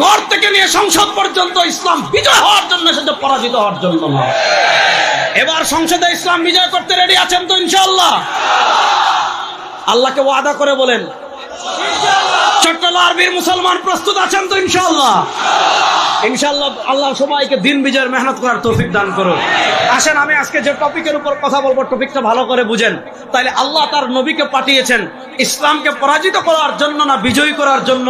ঘর থেকে নিয়ে সংসদ পর্যন্ত ইসলাম বিজয় হওয়ার জন্য, সেটা পরাজিত হওয়ার জন্য না। এবার সংসদে ইসলাম বিজয় করতে রেডি আছেন তো ইনশাআল্লাহ? আল্লাহকে ওয়াদা করে বলেন, চট্টলার বীর মুসলমান প্রস্তুত আছেন তো ইনশাআল্লাহ? ইনশাআল্লাহ আল্লাহ সবাইকে দিন বিজয়ের মেহনত করার তৌফিক দান করুন। আসেন, আমি আজকে যে টপিকের উপর কথা বলবো, টপিকটা ভালো করে বুঝেন। তাইলে আল্লাহ তার নবীকে পাঠিয়েছেন ইসলামকে পরাজিত করার জন্য না বিজয়ী করার জন্য?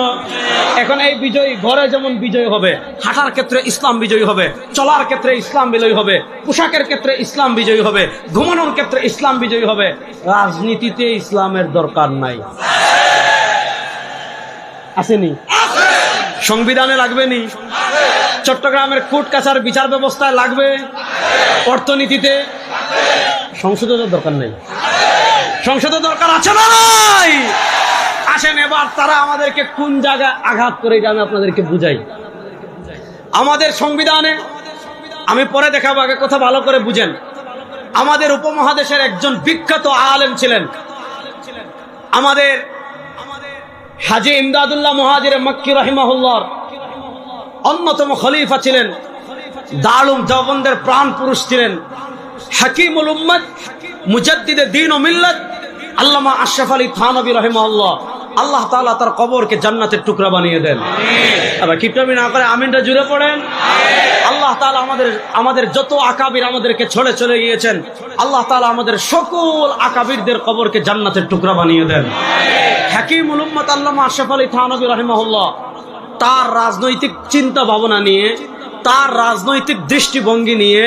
এখন এই বিজয়ী ঘরে যেমন বিজয় হবে, হাঁটার ক্ষেত্রে ইসলাম বিজয়ী হবে, চলার ক্ষেত্রে ইসলাম বিজয়ী হবে, পোশাকের ক্ষেত্রে ইসলাম বিজয়ী হবে, ঘুমানোর ক্ষেত্রে ইসলাম বিজয়ী হবে। রাজনীতিতে ইসলামের দরকার নাই, আসেনি? সংবিধানে লাগবে নি? চট্টগ্রামের কোর্ট কাছার বিচার ব্যবস্থায় লাগবে? অর্থনীতিতে? সংসদের দরকার নেই? সংসদের দরকার আছে না নাই? আসেন এবার তারা আমাদেরকে কোন জায়গায় আঘাত করে, এটা আমি আপনাদেরকে বুঝাই। আমাদের সংবিধানে, আমি পরে দেখাবো, আগে কথা ভালো করে বুঝেন। আমাদের উপমহাদেশের একজন বিখ্যাত আলেম ছিলেন, আমাদের হাজী ইমদাদুল্লাহ মুহাজির মক্কি রাহিমাহুল্লাহর অন্যতম খলিফা ছিলেন, দারুল দেওবন্দের প্রাণ পুরুষ ছিলেন, হাকিমুল উম্মত, মুজাদ্দিদে দ্বীন ও মিল্লাত আল্লামা আশরাফ আলী থানভী রাহিমাহুল্লাহ। আল্লাহ তাআলা তার কবরকে জান্নাতের টুকরা বানিয়ে দেন। আবার কিপটামি না করে আমিনটা জুড়ে পড়েন। আল্লাহ তাআলা আমাদের যত আকাবির আমাদেরকে ছড়ে চলে গিয়েছেন, আল্লাহ তাআলা আমাদের সকল আকাবিরদের কবরকে জান্নাতের টুকরা বানিয়ে দেন। হাকিমুল উম্মত আল্লামা আশরাফ আলী থানভী রাহিমাহুল্লাহ তার রাজনৈতিক চিন্তা ভাবনা নিয়ে, তার রাজনৈতিক দৃষ্টিভঙ্গি নিয়ে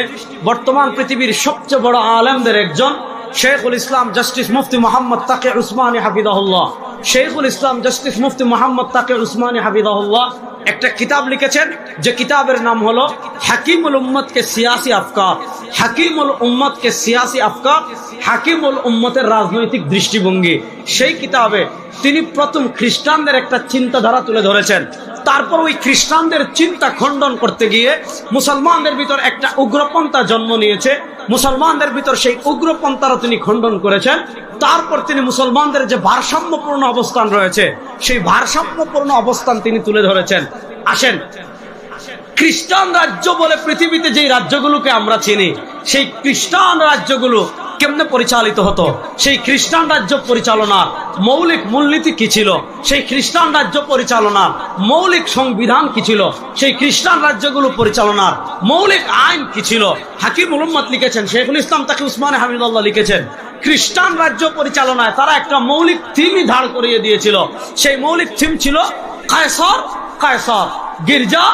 বর্তমান পৃথিবীর সবচেয়ে বড় আলেমদের একজন শেখুল ইসলাম জাস্টিস মুফতি মোহাম্মদ তাকি উসমানী হাফিজাহুল্লাহ, শেখুল ইসলাম জাস্টিস মুফতি মোহাম্মদ তাকি উসমানী হাফিজাহুল্লাহ একটা কিতাব লিখেছেন, যে কিতাবের নাম হলো হাকিমুল উম্মত কে সিয়াসি আফকার। হাকিমুল উম্মত কে সিয়াসি আফকার, হাকিমুল উম্মতের রাজনৈতিক দৃষ্টিভঙ্গি। সেই কিতাবে তিনি প্রথম খ্রিস্টানদের একটা চিন্তাধারা তুলে ধরেছেন। তারপর ওই খ্রিস্টানদের চিন্তা খণ্ডন করতে গিয়ে মুসলমানদের ভিতর একটা উগ্রপন্থা জন্ম নিয়েছে। মুসলমানদের ভিতর সেই উগ্রপন্থারও তিনি খণ্ডন করেছেন। তারপর তিনি মুসলমানদের যে ভারসাম্যপূর্ণ অবস্থান রয়েছে, সেই ভারসাম্যপূর্ণ অবস্থান তিনি তুলে ধরেছেন। আসেন, খ্রিস্টান রাজ্য বলে পৃথিবীতে যেই রাজ্যগুলোকে আমরা চিনি, সেই খ্রিস্টান রাজ্যগুলো কেমনে পরিচালিত হতো, সেই খ্রিস্টান রাজ্য পরিচালনার মৌলিক মূলনীতি কি ছিল, সেই খ্রিস্টান রাজ্য পরিচালনার মৌলিক সংবিধান কি ছিল, সেই খ্রিস্টান রাজ্যগুলো পরিচালনার মৌলিক আইন কি ছিল, হাকিমুল উম্মত লিখেছেন, শেখুল ইসলাম তাকি উসমানী হাফিজাহুল্লাহ লিখেছেন। খ্রিস্টান রাজ্য পরিচালনায় তারা একটা মৌলিক থিমই দাঁড় করিয়ে দিয়েছিল। সেই মৌলিক থিম ছিল কায়সার কায়সার, গির্জা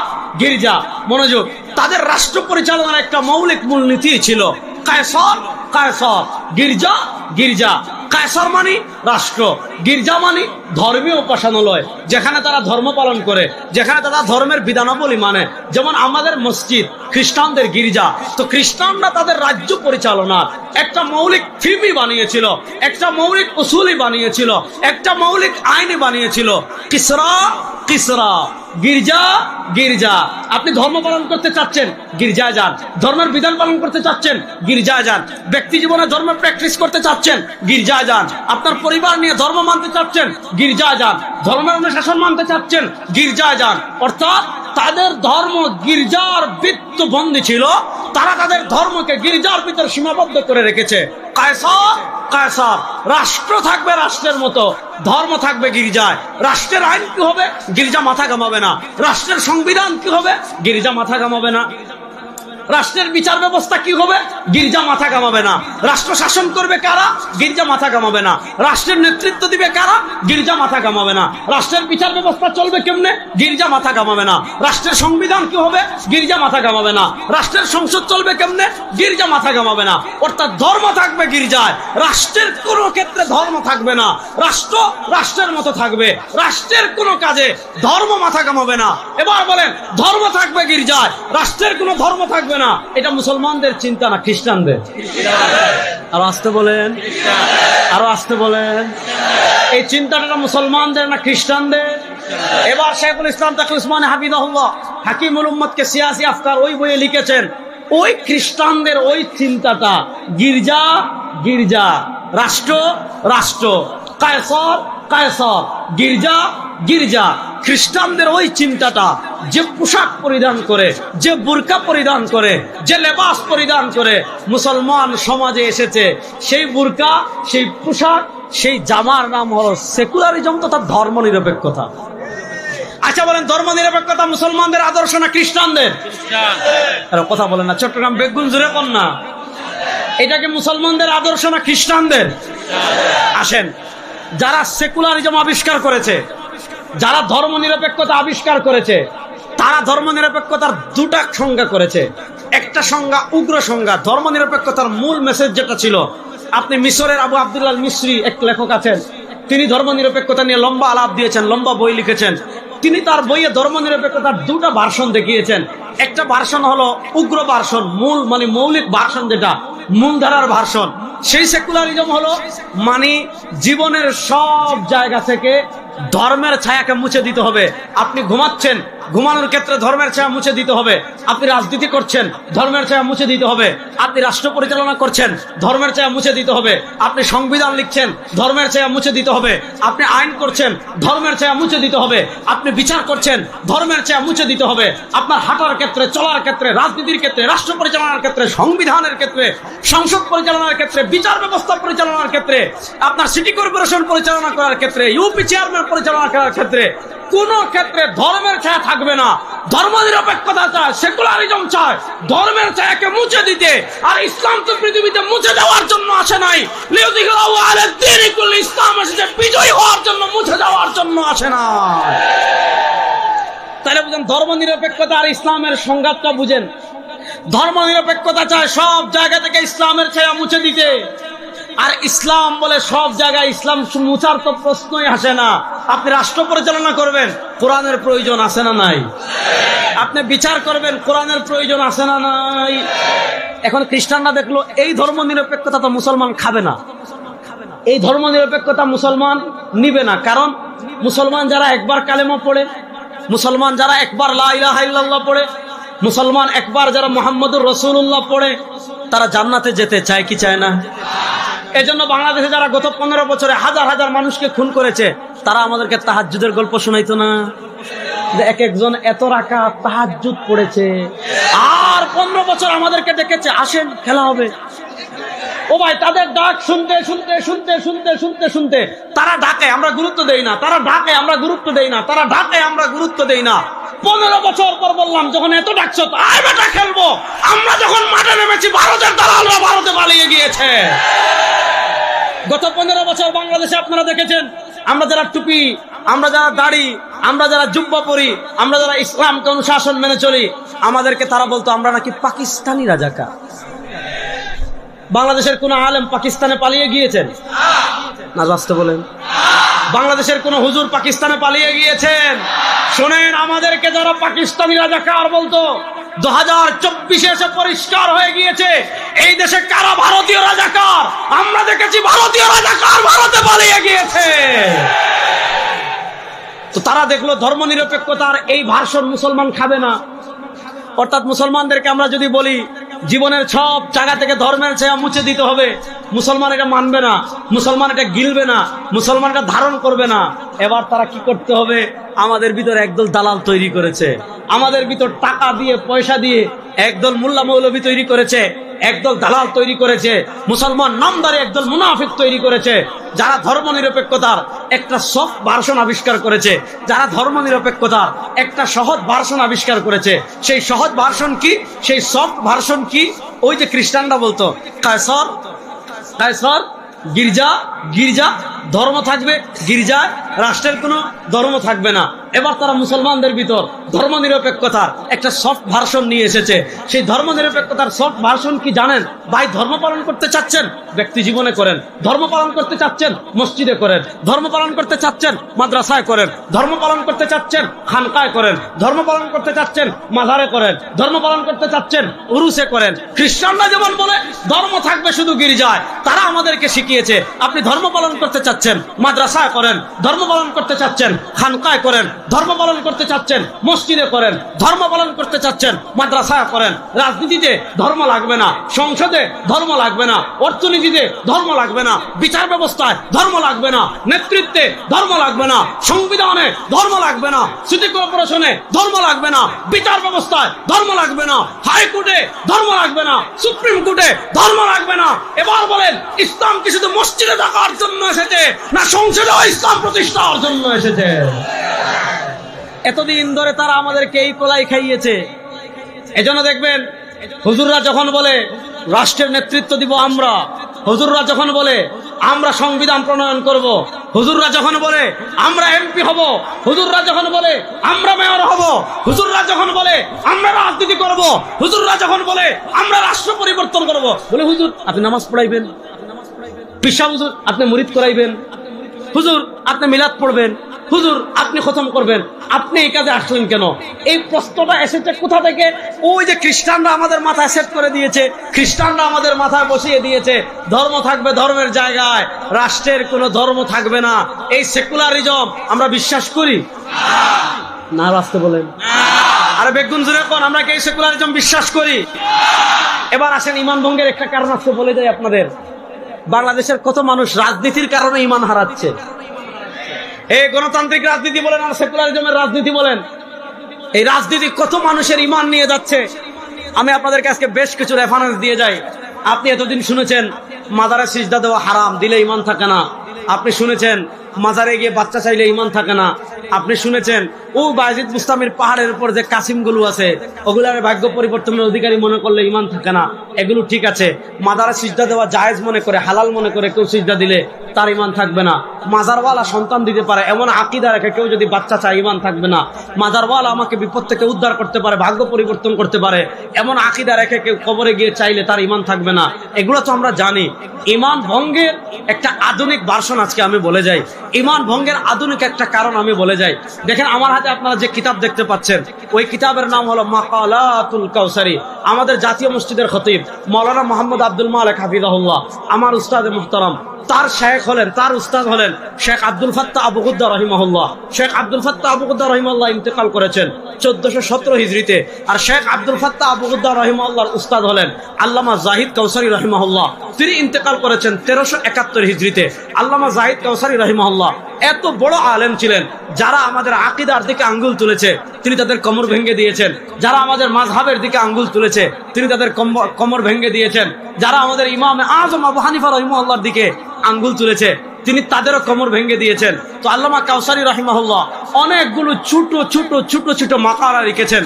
গির্জা। মনোযোগ, তাদের রাষ্ট্র পরিচালনার একটা মৌলিক মূলনীতি ছিল কায়সার কায়সার, গির্জা গির্জা। কায়সার মানে রাষ্ট্র, গির্জা মানে ধর্মীয় উপাসনালয়, যেখানে তারা ধর্ম পালন করে, যেখানে তারা ধর্মের বিধানাবলী মানে। যেমন আমাদের মসজিদ, খ্রিস্টানদের গির্জা। তো খ্রিস্টানরা তাদের রাজ্য পরিচালনার একটা মৌলিক থিমই বানিয়েছিল, একটা মৌলিক উসুলই বানিয়েছিল, একটা মৌলিক আইনই বানিয়েছিল। কিসরা কিসরা, গির্জা গির্জা। আপনি ধর্ম পালন করতে চাচ্ছেন, গির্জায় যান। ধর্মের বিধান পালন করতে চাচ্ছেন, গির্জায় যান। ব্যক্তি জীবনে ধর্ম প্র্যাকটিস করতে চাচ্ছেন, গির্জায় যান। আপনার পরিবার নিয়ে ধর্ম মানতে চাচ্ছেন, গির্জায় যান। ধর্মের অনুশাসন মানতে চাচ্ছেন, গির্জায় যান। অর্থাৎ তাদের ধর্ম গির্জার বৃত্তবন্দী ছিল। তারা তাদের ধর্মকে গির্জার ভিতর সীমাবদ্ধ করে রেখেছে। কায়সার কায়সার, রাষ্ট্র থাকবে রাষ্ট্রের মতো, ধর্ম থাকবে গির্জায়। রাষ্ট্রের আইন কি হবে? গির্জা মাথা ঘামাবে না। রাষ্ট্রের সংবিধান কি হবে? গির্জা মাথা ঘামাবে না। রাষ্ট্রের বিচার ব্যবস্থা কি হবে? গির্জা মাথা ঘামাবে না। রাষ্ট্র শাসন করবে কারা? গির্জা মাথা ঘামাবে না। রাষ্ট্রের নেতৃত্ব দিবে কারা? গির্জা মাথা ঘামাবে না। রাষ্ট্রের বিচার ব্যবস্থা চলবে কেমনে? গির্জা মাথা ঘামাবে না। রাষ্ট্রের সংবিধান কি হবে? গির্জা মাথা ঘামাবে না। রাষ্ট্রের সংসদ চলবে কেমনে? গির্জা মাথা ঘামাবে না। অর্থাৎ ধর্ম থাকবে গির্জায়, রাষ্ট্রের কোনো ক্ষেত্রে ধর্ম থাকবে না। রাষ্ট্র রাষ্ট্রের মতো থাকবে, রাষ্ট্রের কোনো কাজে ধর্ম মাথা ঘামাবে না। এবার বলেন, ধর্ম থাকবে গির্জায়, রাষ্ট্রের কোনো ধর্ম থাকবে না। এটা মুসলমানদের চিন্তা না খ্রিস্টানদের? আরো আসতে বলেন, আরো আসতে বলেন। এই চিন্তাটা মুসলমানদের না খ্রিস্টানদের? এবার শেখুল ইসলাম তাকি উসমানী হাফিজাহুল্লাহ হাকিমুল উম্মত কে সিয়াসি আফকার ওই বইয়ে লিখেছেন, ওই খ্রিস্টানদের ওই চিন্তাটা গির্জা গির্জা, রাষ্ট্র রাষ্ট্র, কায়সার কায়সার, গির্জা গির্জা। খ্রিস্টানদের ওই চিন্তাটা, যে পোশাক পরিধান করে, যে বুরকা পরিধান করে, যে লেবাস পরিধান করে মুসলমান সমাজে এসেছে, সেই বুরকা, সেই পোশাক, সেই জামার নাম হলো সেকুলারিজম তথা ধর্ম নিরপেক্ষতা। আচ্ছা বলেন, ধর্ম নিরপেক্ষতা মুসলমানদের আদর্শ না খ্রিস্টানদের? কথা বলেন না, চট্টগ্রাম বেগুন জুড়ে কোন না, এটাকে মুসলমানদের আদর্শ না খ্রিস্টানদের? আসেন, যারা সেকুলারিজম আবিষ্কার করেছে, যারা ধর্ম নিরপেক্ষতা আবিষ্কার করেছে, তারা ধর্ম নিরপেক্ষতার দুটা সংজ্ঞা করেছে। একটা সংজ্ঞা উগ্র সংজ্ঞা। ধর্ম নিরপেক্ষতার মূল মেসেজ যেটা ছিল, আপনি মিশরের আবু আব্দুল্লাহ মিসরি এক লেখক আছেন, তিনি ধর্ম নিরপেক্ষতা নিয়ে লম্বা আলাপ দিয়েছেন, লম্বা বই লিখেছেন। তিনি তার বইয়ে ধর্ম নিরপেক্ষতার দুটা ভার্সন দেখিয়েছেন। একটা ভার্সন হলো উগ্র ভার্সন, মূল মানে মৌলিক ভার্সন, যেটা মূলধারার ভার্সন। সেই সেকুলারিজম হলো মানে জীবনের সব জায়গা থেকে ধর্মের ছায়াকে মুছে দিতে হবে। আপনি ঘুমাচ্ছেন, ঘুমানোর ক্ষেত্রে ধর্মের ছায়া মুছে দিতে হবে। আপনি রাজনীতি করছেন, ধর্মের ছায়া মুছে দিতে হবে। আপনি রাষ্ট্র পরিচালনা করছেন, ধর্মের ছায়া মুছে দিতে হবে। আপনি সংবিধান লিখছেন, ধর্মের ছায়া মুছে দিতে হবে। আপনি আইন করছেন, ধর্মের ছায়া মুছে দিতে হবে। আপনি বিচার করছেন, ধর্মের ছায়া মুছে দিতে হবে। আপনার হাঁটার ক্ষেত্রে, চলার ক্ষেত্রে, রাজনীতির ক্ষেত্রে, রাষ্ট্র পরিচালনার ক্ষেত্রে, সংবিধানের ক্ষেত্রে, সংসদ পরিচালনার ক্ষেত্রে, বিচার ব্যবস্থা পরিচালনার ক্ষেত্রে, আপনার সিটি কর্পোরেশন পরিচালনা করার ক্ষেত্রে, ইউপি চেয়ারম্যান পরিচালনা করার ক্ষেত্রে কোন ক্ষেত্রে ধর্মের ছায়া থাকবে না। ধর্ম নিরপেক্ষতা চায়, সেকুলারিজম চায় ধর্মের ছায়াকে মুছে দিতে। আর ইসলাম তো পৃথিবীতে মুছে দেওয়ার জন্য আসে নাই, ইসলাম এসেছে বিজয়ী হওয়ার জন্য, মুছে যাওয়ার জন্য আসে না। তাহলে বুঝেন ধর্ম নিরপেক্ষতা আর ইসলামের সংঘাতটা বুঝেন। ধর্ম নিরপেক্ষতা চায় সব জায়গা থেকে ইসলামের ছায়া মুছে দিতে, আর ইসলাম বলে সব জায়গায় ইসলাম মুছার তো প্রশ্নই আসে না। আপনি রাষ্ট্র পরিচালনা করবেন, কোরআনের প্রয়োজন আছে না নাই? আপনি বিচার করবেন, কোরআনের প্রয়োজন আছে না নাই? এখন খ্রিস্টানরা দেখলো এই ধর্ম নিরপেক্ষতা তো মুসলমান খাবে না, এই ধর্ম নিরপেক্ষতা মুসলমান নিবে না। কারণ মুসলমান যারা একবার কালেমা পড়ে, মুসলমান যারা একবার লা ইলাহা ইল্লাল্লাহ পড়ে, মুসলমান একবার যারা মুহাম্মদুর রাসূলুল্লাহ পড়ে, তারা জান্নাতে যেতে চায় কি চায় না? এজন্য বাংলাদেশে যারা গত 15 বছরে হাজার হাজার মানুষকে খুন করেছে, তারা আমাদেরকে তাহাজ্জুদের গল্প শোনাইতো না, যে এক একজন এত রাকাত তাহাজ্জুদ পড়েছে, আর 15 বছর আমাদেরকে ডেকেছে, আসেন খেলা হবে। ও ভাই, তাদের ডাক শুনতে শুনতে শুনতে শুনতে শুনতে শুনতে তারা ডাকে, আমরা গুরুত্ব দেই না, তারা ডাকে, আমরা গুরুত্ব দেই না, তারা ডাকে, আমরা গুরুত্ব দেই না। 15 বছর পর বললাম, যখন এত ডাকছো আয় বেটা খেলবো, আমরা যখন মাঠে নেমেছি ভারতের দালালরা ভারতে পালিয়ে গিয়েছে। গত 15 বছর বাংলাদেশে আপনারা দেখেছেন, আমরা যারা টুপি, আমরা যারা দাড়ি, আমরা যারা জুব্বা পরি, আমরা যারা ইসলামকে অনুশাসন মেনে চলি, আমাদেরকে তারা বলতো আমরা নাকি পাকিস্তানি রাজাকার। বাংলাদেশের কোন আলেম পাকিস্তানে পালিয়ে গিয়েছেন না? রাস্তা বলেন, বাংলাদেশের কোন হুজুর পাকিস্তানে পালিয়ে গিয়েছেন? শোনেন, আমাদেরকে যারা পাকিস্তানি রাজাকার বলতো, 2024 এসে পরিষ্কার হয়ে গিয়েছে এই দেশে কারা ভারতীয় রাজাকার। আমরা দেখেছি ভারতীয় রাজাকার ভারতে পালিয়ে গিয়েছে। তো তারা দেখলো ধর্ম নিরপেক্ষতার এই ভার্সন মুসলমান খাবে না। অর্থাৎ মুসলমানদেরকে আমরা যদি বলি জীবনের সব জায়গা থেকে ধর্মের ছায়া মুছে দিতে হবে, মুসলমান এটা মানবে না, মুসলমান এটা গিলবে না, মুসলমান এটা ধারণ করবে না। এবার তারা কি করতে হবে? আমাদের ভিতরে একদল দালাল তৈরি করেছে, আমাদের ভিতর টাকা দিয়ে পয়সা দিয়ে একদল মোল্লা মৌলবী তৈরি করেছে, একদল দালাল তৈরি করেছে, মুসলমান নামদারি একদল মুনাফিক তৈরি করেছে, যারা ধর্ম নিরপেক্ষতার একটা সফট ভার্সন আবিষ্কার করেছে, যারা ধর্ম নিরপেক্ষতার একটা সহজ ভার্সন আবিষ্কার করেছে। সেই সহজ ভার্সন কি, সেই সফট ভার্সন কি? ওই যে খ্রিস্টানরা বলতো কায়সর, কায়সর, গির্জা, গির্জা ধর্ম থাকবে, গির্জায় রাষ্ট্রের কোনো ধর্ম থাকবে না। এবার তারা মুসলমানদের ভিতর ধর্ম নিরপেক্ষতার একটা সফট ভার্সন নিয়ে এসেছে। সেই ধর্ম নিরপেক্ষতার সফট ভার্সন কি জানেন? ভাই, ধর্ম পালন করতে চাচ্ছেন ব্যক্তি জীবনে করেন, ধর্ম পালন করতে চাচ্ছেন মসজিদে করেন, ধর্ম পালন করতে চাচ্ছেন মাদ্রাসায় করেন, ধর্ম পালন করতে চাচ্ছেন খানকায় করেন, ধর্ম পালন করতে চাচ্ছেন মাজারে করেন, ধর্ম পালন করতে চাচ্ছেন উরুসে করেন। খ্রিস্টানরা যেমন বলে ধর্ম থাকবে শুধু গির্জায়, তারা আমাদেরকে শিখিয়েছে আপনি ধর্ম পালন করতে চাচ্ছেন, মাদ্রাসায় করেন, ধর্ম পালন করতে চাচ্ছেন, খানকায় করেন, ধর্ম পালন করতে চাচ্ছেন, মসজিদে করেন, ধর্ম পালন করতে চাচ্ছেন, মাদ্রাসায় করেন। রাজনীতিতে ধর্ম লাগবে না, সংসদে ধর্ম লাগবে না, অর্থনীতিতে ধর্ম লাগবে না, বিচার ব্যবস্থায় ধর্ম লাগবে না, নেতৃত্বে ধর্ম লাগবে না, সংবিধানে ধর্ম লাগবে না, সিটি কর্পোরেশনে ধর্ম লাগবে না, বিচার ব্যবস্থায় ধর্ম লাগবে না, হাইকোর্টে ধর্ম লাগবে না, সুপ্রিম কোর্টে ধর্ম লাগবে না। এবার বলেন, ইসলাম কি শুধু মসজিদে থাকার জন্য এসেছে, না সংসদে ইসলাম প্রতিষ্ঠার জন্য এসেছে? এতদিন ধরে তারা আমাদেরকে এই পোলাই খাইয়েছে। এজন্য দেখবেন হুজুররা যখন বলে রাষ্ট্রের নেতৃত্ব দিব আমরা, হুজুররা যখন বলে আমরা সংবিধান প্রণয়ন করব, হুজুররা যখন বলে আমরা এমপি হব, হুজুররা যখন বলে আমরা মেয়র হব, হুজুররা যখন বলে আমরা রাজনীতি করব, হুজুররা যখন বলে আমরা রাষ্ট্র পরিবর্তন করব, বলে হুজুর আপনি নামাজ পড়াইবেন, পিসা হুজুর আপনি মুরিদ করাইবেন, হুজুর আপনি মিলাদ পড়বেন, হুজুর আপনি খতম করবেন, আপনি এই কাজে আসলেন কেন? এই প্রশ্নটা এসেছে কোথা থেকে? ওই যে খ্রিস্টানরা আমাদের মাথায় সেট করে দিয়েছে, খ্রিস্টানরা আমাদের মাথায় বসিয়ে দিয়েছে ধর্ম থাকবে ধর্মের জায়গায়, রাষ্ট্রের কোনো ধর্ম থাকবে না। এই সেকুলারিজম আমরা বিশ্বাস করি না? রাস্তে বলেন আরে বেগুন জুড়ে কোন আমরা কি এই সেকুলারিজম বিশ্বাস করি? এবার আসেন ইমান ভঙ্গের একটা কারণ আছে বলে দেয় আপনাদের। বাংলাদেশের কত মানুষ রাজনীতির কারণে ইমান হারাচ্ছে। এই গণতান্ত্রিক রাজনীতি বলেন আর সেকুলারিজমের রাজনীতি বলেন, এই রাজনীতি কত মানুষের ইমান নিয়ে যাচ্ছে। আমি আপনাদেরকে আজকে বেশ কিছু রেফারেন্স দিয়ে যাই। আপনি এতদিন শুনেছেন মাজারে সিজদা দেওয়া হারাম, দিলে ইমান থাকে না। আপনি শুনেছেন মাজারে গিয়ে বাচ্চা চাইলে ইমান থাকে না। আপনি শুনেছেন ও বায়েজিদ বুস্তামির পাহাড়ের উপর যে কাসিমগুলো আছে ওগুলার ভাগ্য পরিবর্তনের অধিকারী মনে করলে ইমান থাকে না। এগুলো ঠিক আছে, মাজারে সিজদা দেওয়া জায়েজ মনে করে, হালাল মনে করে কেউ সিজদা দিলে তার ইমান থাকবে না। মাজারওয়ালা সন্তান দিতে পারে এমন আকীদা রেখে কেউ যদি বাচ্চা চায় ইমান থাকবে না। মাজারওয়ালা আমাকে বিপদ থেকে উদ্ধার করতে পারে, ভাগ্য পরিবর্তন করতে পারে এমন আকীদা রেখে কেউ কবরে গিয়ে চাইলে তার ইমান থাকবে না। এগুলো তো আমরা জানি। ইমান ভঙ্গের একটা আধুনিক ভার্সন আজকে আমি বলে যাই, ইমান ভঙ্গের আধুনিক একটা কারণ আমি বলে যাই। দেখেন আমার হাতে আপনারা যে কিতাব দেখতে পাচ্ছেন, ওই কিতাবের নাম হলো মাকালাতুল কাউসারী। আমাদের জাতীয় মসজিদের খতিব মাওলানা মোহাম্মদ আব্দুল মালিক হাফিজাহুল্লাহ, আমার উস্তাদে মুহতারাম, তার শেখ হলেন, তার উস্তাদ হলেন Sheikh Abdul Fattah Abu Ghuddah রহিমাহুল্লাহ। Sheikh Abdul Fattah Abu Ghuddah রহিমাহুল্লাহ ইন্তেকাল করেছেন 1417 হিজরিতে। আর শেখ আব্দুল ফাত্তাহ আবু গুদ্দা রহিমাহুল্লাহর উস্তাদ হলেন আল্লামা জাহিদ কাউসারী রহিমাহুল্লাহ। তিনি ইন্তেকাল করেছেন 1371 হিজরিতে। আল্লামা জাহিদ কাউসারী রহিমাহুল্লাহ এত বড় আলেম ছিলেন, যারা আমাদের আকীদার দিকে আঙ্গুল তুলেছে তিনি তাদের কোমর ভেঙে দিয়েছেন, যারা আমাদের মাযহাবের দিকে আঙ্গুল তুলেছে তিনি তাদের কোমর ভেঙে দিয়েছেন, যারা আমাদের ইমাম আযম আবু হানিফা রাহিমাহুল্লাহর দিকে আঙ্গুল তুলেছে তিনি তাদেরও কোমর ভেঙে দিয়েছেন। তো আল্লামা কাউসারী রাহিমাহুল্লাহ অনেকগুলো ছোট ছোট ছোট ছোট মাকালা লিখেছেন।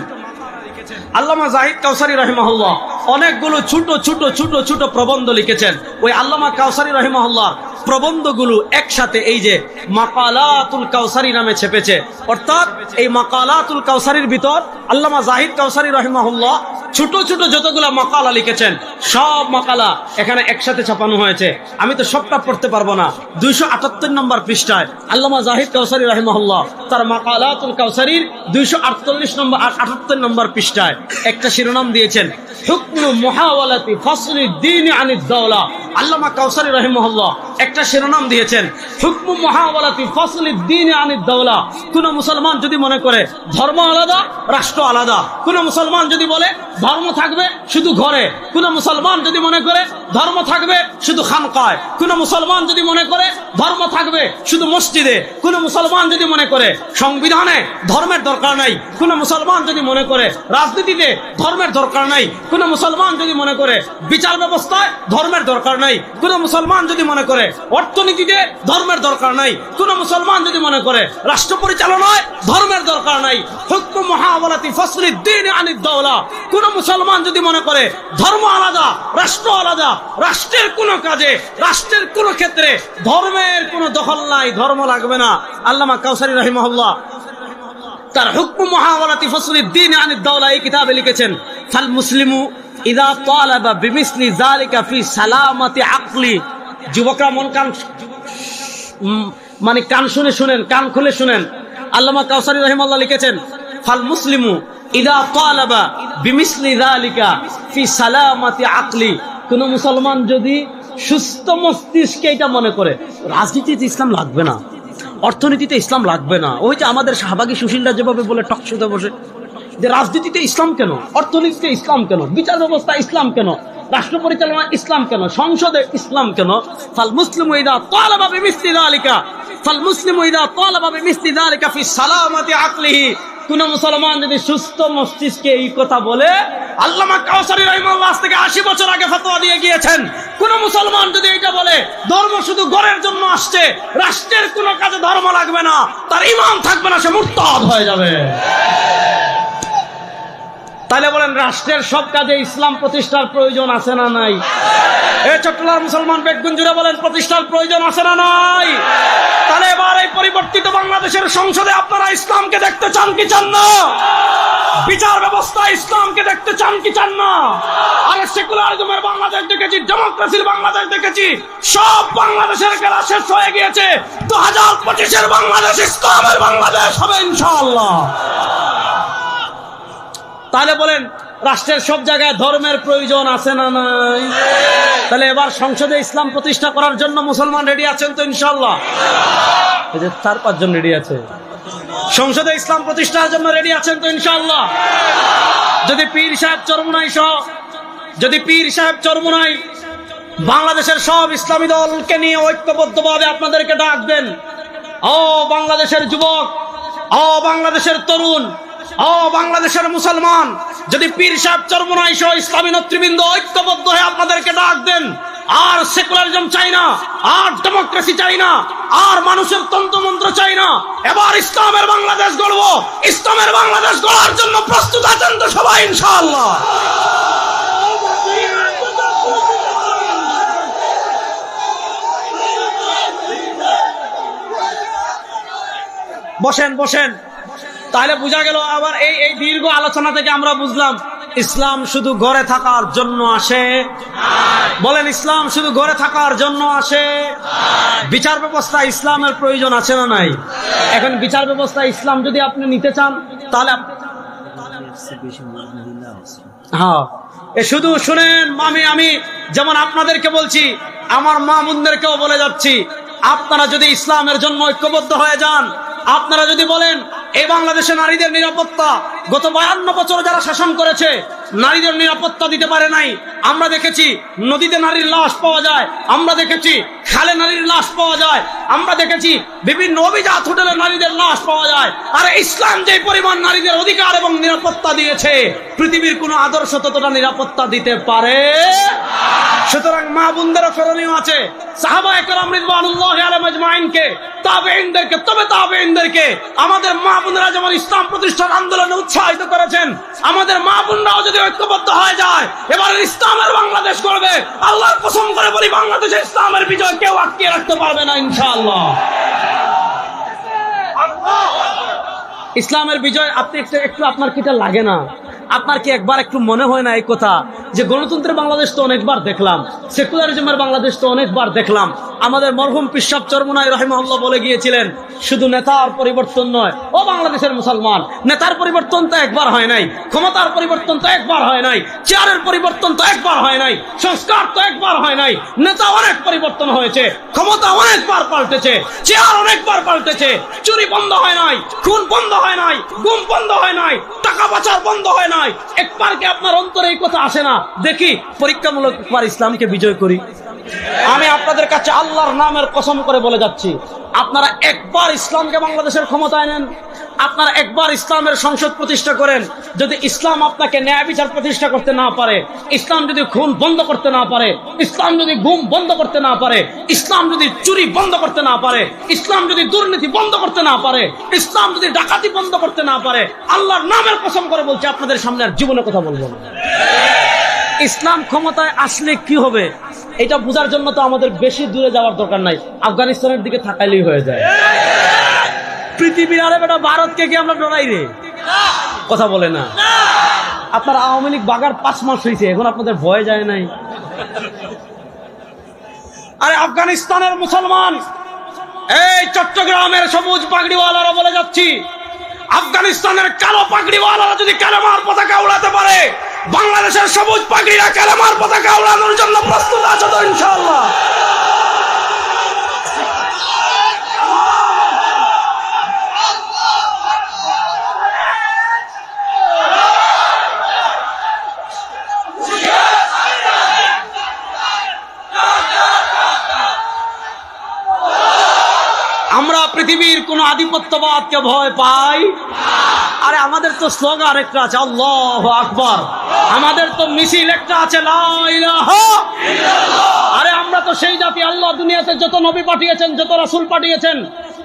আল্লামা জাহিদ কাউসারী রাহিমাহুল্লাহ অনেকগুলো ছোট ছোট ছোট ছোট প্রবন্ধ লিখেছেন। ওই আল্লামা কাউসারী রাহিমাহুল্লাহ প্রবন্ধগুলো একসাথে এই যে মাকালাতুল কাউসারী নামে ছেপেছে। অর্থাৎ এই মাকালাতুল কাউসারীর ভিতর আল্লামা জাহিদ কাউসারী রাহিমাহুল্লাহ ছোট ছোট যতগুলা মাকালা লিখেছেন সব মাকালা এখানে একসাথে ছাপানো হয়েছে। আমি তো সবটা পড়তে পারবো না। 278 নম্বর পৃষ্ঠায় আল্লামা জাহিদ কাউসারী রাহিমাহুল্লাহ তার মাকালাতুল কাউসারীর 248 নম্বর পৃষ্ঠায় একটা শিরোনাম দিয়েছেন, হুকমু মুহাওয়ালাতি ফাসলি দ্বীন আনিদ দাওলা। আল্লামা কাউসারী রাহিমাহুল্লাহ একটা শিরোনাম দিয়েছেন, হুকমু মুহাওয়ালাতি ফাসলি দ্বীন আনিদ দাওলা। কোন মুসলমান যদি মনে করে ধর্ম আলাদা রাষ্ট্র আলাদা, কোন মুসলমান যদি বলে ধর্ম থাকবে শুধু ঘরে, কোন মুসলমান যদি মনে করে ধর্ম থাকবে শুধু খানকায়, কোন মুসলমান যদি মনে করে ধর্ম থাকবে শুধু মসজিদে, কোন মুসলমান যদি মনে করে সংবিধানে ধর্মের দরকার নাই, কোন মুসলমান যদি মনে করে রাজনীতিতে ধর্মের দরকার নাই, কোন মুসলমান যদি মনে করে বিচার ব্যবস্থায় ধর্মের দরকার নাই, কোন মুসলমান যদি মনে করে অর্থনীতিতে ধর্মের দরকার নাই, কোন মুসলমান যদি মনে করে রাষ্ট্র পরিচালনায় ধর্মের দরকার নাই, হুকমু মুহাওয়ালাতি ফাসলি দ্বীন আনিদ দাওলা। কোন মুসলমান যদি মনে করে ধর্ম আলাদা রাষ্ট্র আলাদা, রাষ্ট্রের কোন কাজে রাষ্ট্রের কোন ক্ষেত্রে ধর্মের কোন দখল নাই, ধর্ম লাগবে না। আল্লামা কাউসারী রাহিমাহুল্লাহ তার হুকমু মুহাওয়ালাতি ফাসলি দ্বীন আনিদ দাওলা এই কিতাবে লিখেছেন, ফাল মুসলিমু ইযা তালাবা বিমিসলি যালিকা ফি সালামাতি আকলি। যুবকরা মন কান মানে কান শুনে শুনেন, কান খুলে শুনেন। আল্লামা কাউসারী রাহিমাহুল্লাহ লিখেছেন, ফাল মুসলিমু ইযা তালাবা বিমিসলি যালিকা ফি সালামাতি আকলি। কোন মুসলমান যদি সুস্থ মস্তিষ্কে এটা মনে করে রাজনীতিতে ইসলাম লাগবে না, অর্থনীতিতে ইসলাম লাগবে না। ওই যে আমাদের শাহবাগী সুশীলরা যেভাবে বলে টকশোতে বসে যে রাজনীতিতে ইসলাম কেন, অর্থনীতিতে ইসলাম কেন, বিচার ব্যবস্থা ইসলাম কেন, রাষ্ট্র পরিচালনা ইসলাম কেন, সংসদে ইসলাম কেন? ফাল মুসলিমু ইযা তালাবা বিমিসলি যালিকা, ফাল মুসলিমু ইযা তালাবা বিমিসলি যালিকা ফি সালামাতি আকলিহি। কোন মুসলমান যদি সুস্থ মস্তিষ্কে এই কথা বলে, আল্লামা কাউসারী রাহিমাহুল্লাহ আজ থেকে 80 বছর আগে ফতোয়া দিয়ে গিয়েছেন, কোন মুসলমান যদি এটা বলে ধর্ম শুধু ঘরের জন্য আসছে, রাষ্ট্রের কোন কাজে ধর্ম লাগবে না, তার ঈমান থাকবে না, সে মুরতাদ হয়ে যাবে। তাহলে বলেন রাষ্ট্রের সব কাজে ইসলাম প্রতিষ্ঠার প্রয়োজন আছে না নাই? এই চট্টলার মুসলমান বেগুন জুড়ে বলেন প্রতিষ্ঠার প্রয়োজন আছে না নাই? তাহলে এবার এই পরিবর্তিত বাংলাদেশের সংসদে আপনারা ইসলামকে দেখতে চান কি চান না? বিচার ব্যবস্থা ইসলামকে দেখতে চান কি চান না? আরে সেকুলারিজমের বাংলাদেশ দেখেছি, ডেমোক্রেসির বাংলাদেশ দেখেছি, সব বাংলাদেশের খেলা শেষ হয়ে গিয়েছে। 2025-এর বাংলাদেশ ইসলামের বাংলাদেশ হবে ইনশাআল্লাহ। তাহলে বলেন রাষ্ট্রের সব জায়গায় ধর্মের প্রয়োজন আছে না নাই? তাহলে এবার সংসদে ইসলাম প্রতিষ্ঠা করার জন্য মুসলমান রেডি আছেন তো ইনশাআল্লাহ? এই যে 4-5 জন রেডি আছে, সংসদে ইসলাম প্রতিষ্ঠার জন্য রেডি আছেন তো ইনশাআল্লাহ? যদি পীর সাহেব চরমুনাই সহ, যদি পীর সাহেব চরমুনাই বাংলাদেশের সব ইসলামী দলকে নিয়ে ঐক্যবদ্ধভাবে আপনাদেরকে ডাক দেন, ও বাংলাদেশের যুবক, ও বাংলাদেশের তরুণ, ও বাংলাদেশের মুসলমান, যদি পীর সাহেব চরমুনাই সহ ইসলামী নেতৃবৃন্দ ঐক্যবদ্ধ হয়ে আপনাদেরকে ডাক দেন, আর সেকুলারিজম চাই না, আর ডেমোক্রেসি চাই না, আর মানুষের তন্ত্রমন্ত্র চাই না, এবার ইসলামের বাংলাদেশ গড়ব, ইসলামের বাংলাদেশ গড়ার জন্য প্রস্তুত আছেন তো সবাই ইনশাআল্লাহ? বসেন বসেন। তাহলে বোঝা গেল আবার এই দীর্ঘ আলোচনা থেকে আমরা বুঝলাম ইসলাম শুধু ঘরে থাকার জন্য আসে। বলেন ইসলাম শুধু ঘরে থাকার জন্য আসে। বিচার ব্যবস্থা ইসলামের প্রয়োজন আছে না নাই? এখন বিচার ব্যবস্থা ইসলাম যদি আপনি নিতে চান তাহলে হ্যাঁ, শুধু শুনেন, আমি যেমন আপনাদেরকে বলছি, আমার মা বোনদেরকেও বলে যাচ্ছি, আপনারা যদি ইসলামের জন্য ঐক্যবদ্ধ হয়ে যান, আপনারা যদি বলেন এই বাংলাদেশে নারীদের নিরাপত্তা, গত 52 বছর যারা শাসন করেছে নারীদের নিরাপত্তা দিতে পারে নাই। আমরা দেখেছি নদীতে নারীর লাশ পাওয়া যায়, আমরা দেখেছি খালে নারীর লাশ পাওয়া যায়, আমরা দেখেছি বিভিন্ন অভিজাত হোটেলে নারীদের লাশ পাওয়া যায়। আর ইসলাম যে পরিমাণ নারীদের অধিকার এবং নিরাপত্তা দিয়েছে, পৃথিবীর কোন আদর্শ ততটা নিরাপত্তা দিতে পারে। সুতরাং মা বোনদেরও করণীয় আছে, সাহাবায়ে কেরাম রিদওয়ানুল্লাহি আলাইহিম আজমাইনকে, তাবেঈনদেরকে, তবে তাবেঈনদেরকে, আমাদের মা বোনেরা যেমন ইসলাম প্রতিষ্ঠার আন্দোলনে উৎসাহিত করেছেন, আমাদের মা বোনরাও যদি ঐক্যবদ্ধ হয়ে যায়, এবার ইসলামের বাংলাদেশ করবে। আল্লাহর কসম করে বলি, বাংলাদেশে ইসলামের বিজয় কেউ আটকে রাখতে পারবে না ইনশাআল্লাহ। ইসলামের বিজয় আপনি একটু আপনার কিটা লাগে না? আপনার কি একবার একটু মনে হয় না এই কথা যে গণতন্ত্রের বাংলাদেশ তো অনেকবার দেখলাম, সেকুলারিজমের বাংলাদেশ তো অনেকবার দেখলাম। আমাদের মরহুম পীর সাহেব চরমুনাই রাহিমাহুল্লাহ বলে গিয়েছিলেন, শুধু নেতার পরিবর্তন নয়, ও বাংলাদেশের মুসলমান, নেতার পরিবর্তন তো একবার হয় নাই, ক্ষমতার পরিবর্তন তো একবার হয় নাই, চেয়ারের পরিবর্তন তো একবার হয় নাই, সংস্কার তো একবার হয় নাই। নেতা অনেক পরিবর্তন হয়েছে, ক্ষমতা অনেকবার পাল্টেছে, চেয়ার অনেকবার পাল্টেছে, চুরি বন্ধ হয় নাই, খুন বন্ধ হয় নাই, গুম বন্ধ হয় নাই, টাকা পাচার বন্ধ হয় নাই। একবার কি আপনার অন্তরে এই কথা আসে না, দেখি পরীক্ষামূলক একবার ইসলামকে বিজয় করি? আমি আপনাদের কাছে আল্লাহর নামের কসম করে বলে যাচ্ছি, আপনারা একবার ইসলামকে বাংলাদেশের ক্ষমতায় নেন, আপনারা একবার ইসলামের সংসদ প্রতিষ্ঠা করেন। যদি ইসলাম আপনাকে ন্যায় বিচার প্রতিষ্ঠা করতে না পারে, ইসলাম যদি খুন বন্ধ করতে না পারে, ইসলাম যদি গুম বন্ধ করতে না পারে, ইসলাম যদি চুরি বন্ধ করতে না পারে, ইসলাম যদি দুর্নীতি বন্ধ করতে না পারে, ইসলাম যদি ডাকাতি বন্ধ করতে না পারে, আল্লাহর নামের কসম করে বলছি আপনাদের সামনে আর জীবনে কথা বলবো না। ইসলাম ক্ষমতায় আসলে কি হবে এটা বোঝার জন্য তো আমাদের বেশি দূরে যাওয়ার দরকার নাই, আফগানিস্তানের দিকে থাকাইলেই হয়ে যায়। পৃথিবীর আরে বেটা ভারতকে কি আমরা ডরাই রে? কথা বলে না। আপনার আওয়ামী লীগ বাগার 5 মাস হয়েছে, এখন আপনাদের ভয় যায় নাই? আরে আফগানিস্তানের মুসলমান, এই চট্টগ্রামের সবুজ পাগড়িওয়ালারা বলে যাচ্ছি, আফগানিস্তানের কালো পাগড়িওয়ালারা যদি কালেমার পতাকা উড়াতে পারে, বাংলাদেশের সবুজ পাখিরা কালেমার পতাকা উড়ানোর জন্য প্রস্তুত আছে তো ইনশাআল্লাহ? আমরা পৃথিবীর কোন আধিপত্যবাদকে ভয় পাই? আরে আমাদের তো স্লোগান একটা আছে, আল্লাহু আকবার। আমাদের তো মিছিল একটা আছে, লা ইলাহা ইল্লাল্লাহ। আরে আমরা তো সেই জাতি, আল্লাহ দুনিয়াতে যত নবী পাঠিয়েছেন, যত রাসূল পাঠিয়েছেন,